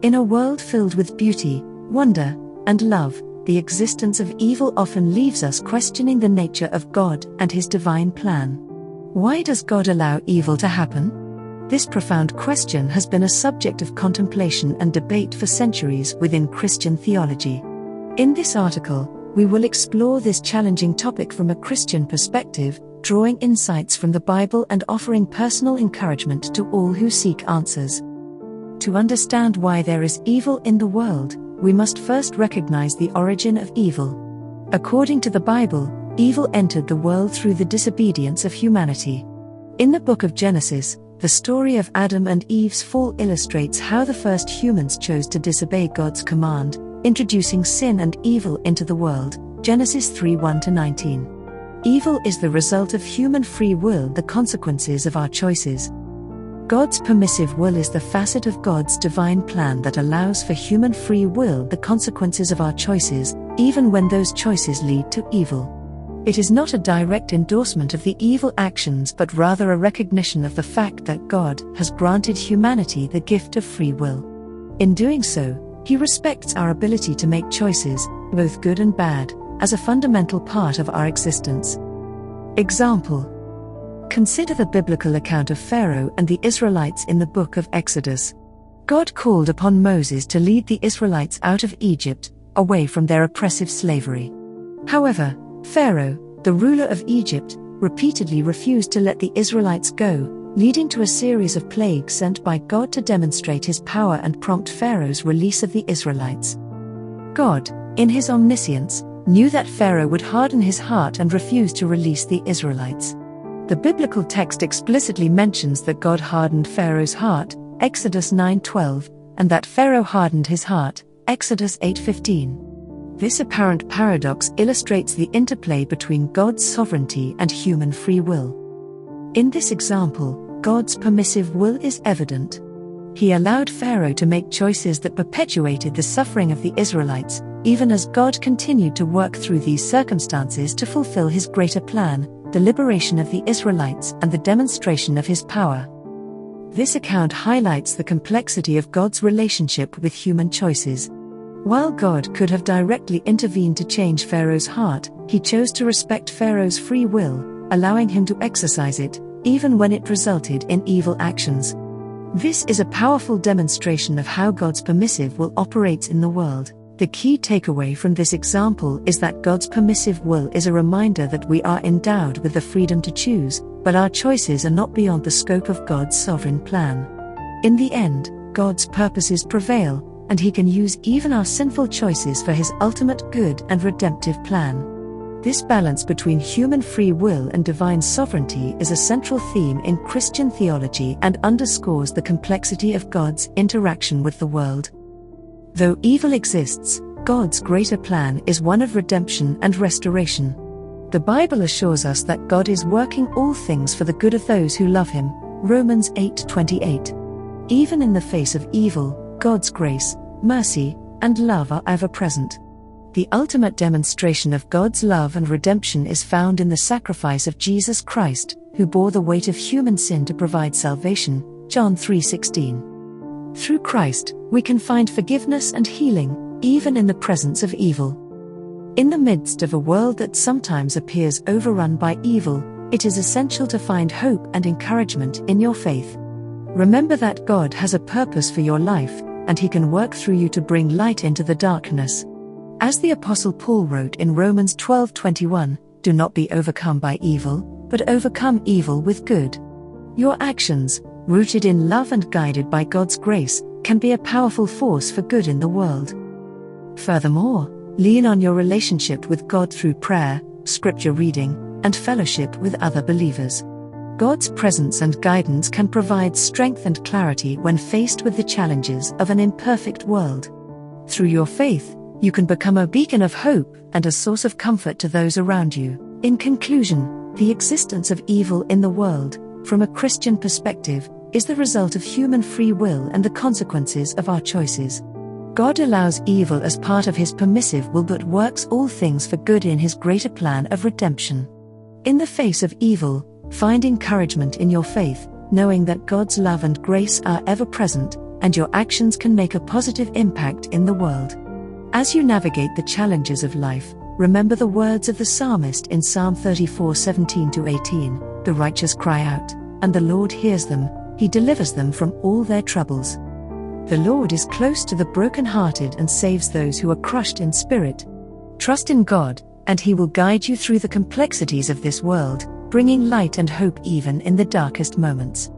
In a world filled with beauty, wonder, and love, the existence of evil often leaves us questioning the nature of God and His divine plan. Why does God allow evil to happen? This profound question has been a subject of contemplation and debate for centuries within Christian theology. In this article, we will explore this challenging topic from a Christian perspective, drawing insights from the Bible and offering personal encouragement to all who seek answers. To understand why there is evil in the world, we must first recognize the origin of evil. According to the Bible, evil entered the world through the disobedience of humanity. In the book of Genesis, the story of Adam and Eve's fall illustrates how the first humans chose to disobey God's command, introducing sin and evil into the world. Genesis 3:1-19. Evil is the result of human free will, the consequences of our choices. God's permissive will is the facet of God's divine plan that allows for human free will, the consequences of our choices, even when those choices lead to evil. It is not a direct endorsement of the evil actions but rather a recognition of the fact that God has granted humanity the gift of free will. In doing so, He respects our ability to make choices, both good and bad, as a fundamental part of our existence. Example: consider the biblical account of Pharaoh and the Israelites in the book of Exodus. God called upon Moses to lead the Israelites out of Egypt, away from their oppressive slavery. However, Pharaoh, the ruler of Egypt, repeatedly refused to let the Israelites go, leading to a series of plagues sent by God to demonstrate His power and prompt Pharaoh's release of the Israelites. God, in His omniscience, knew that Pharaoh would harden his heart and refuse to release the Israelites. The biblical text explicitly mentions that God hardened Pharaoh's heart, Exodus 9:12, and that Pharaoh hardened his heart, Exodus 8:15. This apparent paradox illustrates the interplay between God's sovereignty and human free will. In this example, God's permissive will is evident. He allowed Pharaoh to make choices that perpetuated the suffering of the Israelites, even as God continued to work through these circumstances to fulfill His greater plan, the liberation of the Israelites and the demonstration of His power. This account highlights the complexity of God's relationship with human choices. While God could have directly intervened to change Pharaoh's heart, He chose to respect Pharaoh's free will, allowing him to exercise it, even when it resulted in evil actions. This is a powerful demonstration of how God's permissive will operates in the world. The key takeaway from this example is that God's permissive will is a reminder that we are endowed with the freedom to choose, but our choices are not beyond the scope of God's sovereign plan. In the end, God's purposes prevail, and He can use even our sinful choices for His ultimate good and redemptive plan. This balance between human free will and divine sovereignty is a central theme in Christian theology and underscores the complexity of God's interaction with the world. Though evil exists, God's greater plan is one of redemption and restoration. The Bible assures us that God is working all things for the good of those who love Him, Romans 8:28. Even in the face of evil, God's grace, mercy, and love are ever present. The ultimate demonstration of God's love and redemption is found in the sacrifice of Jesus Christ, who bore the weight of human sin to provide salvation, John 3:16. Through Christ, we can find forgiveness and healing, even in the presence of evil. In the midst of a world that sometimes appears overrun by evil, it is essential to find hope and encouragement in your faith. Remember that God has a purpose for your life, and He can work through you to bring light into the darkness. As the Apostle Paul wrote in Romans 12:21, "Do not be overcome by evil, but overcome evil with good." Your actions, rooted in love and guided by God's grace, can be a powerful force for good in the world. Furthermore, lean on your relationship with God through prayer, scripture reading, and fellowship with other believers. God's presence and guidance can provide strength and clarity when faced with the challenges of an imperfect world. Through your faith, you can become a beacon of hope and a source of comfort to those around you. In conclusion, the existence of evil in the world, from a Christian perspective, is the result of human free will and the consequences of our choices. God allows evil as part of His permissive will but works all things for good in His greater plan of redemption. In the face of evil, find encouragement in your faith, knowing that God's love and grace are ever present, and your actions can make a positive impact in the world. As you navigate the challenges of life, remember the words of the psalmist in Psalm 34:17-18, "The righteous cry out, and the Lord hears them, He delivers them from all their troubles." The Lord is close to the brokenhearted and saves those who are crushed in spirit. Trust in God, and He will guide you through the complexities of this world, bringing light and hope even in the darkest moments.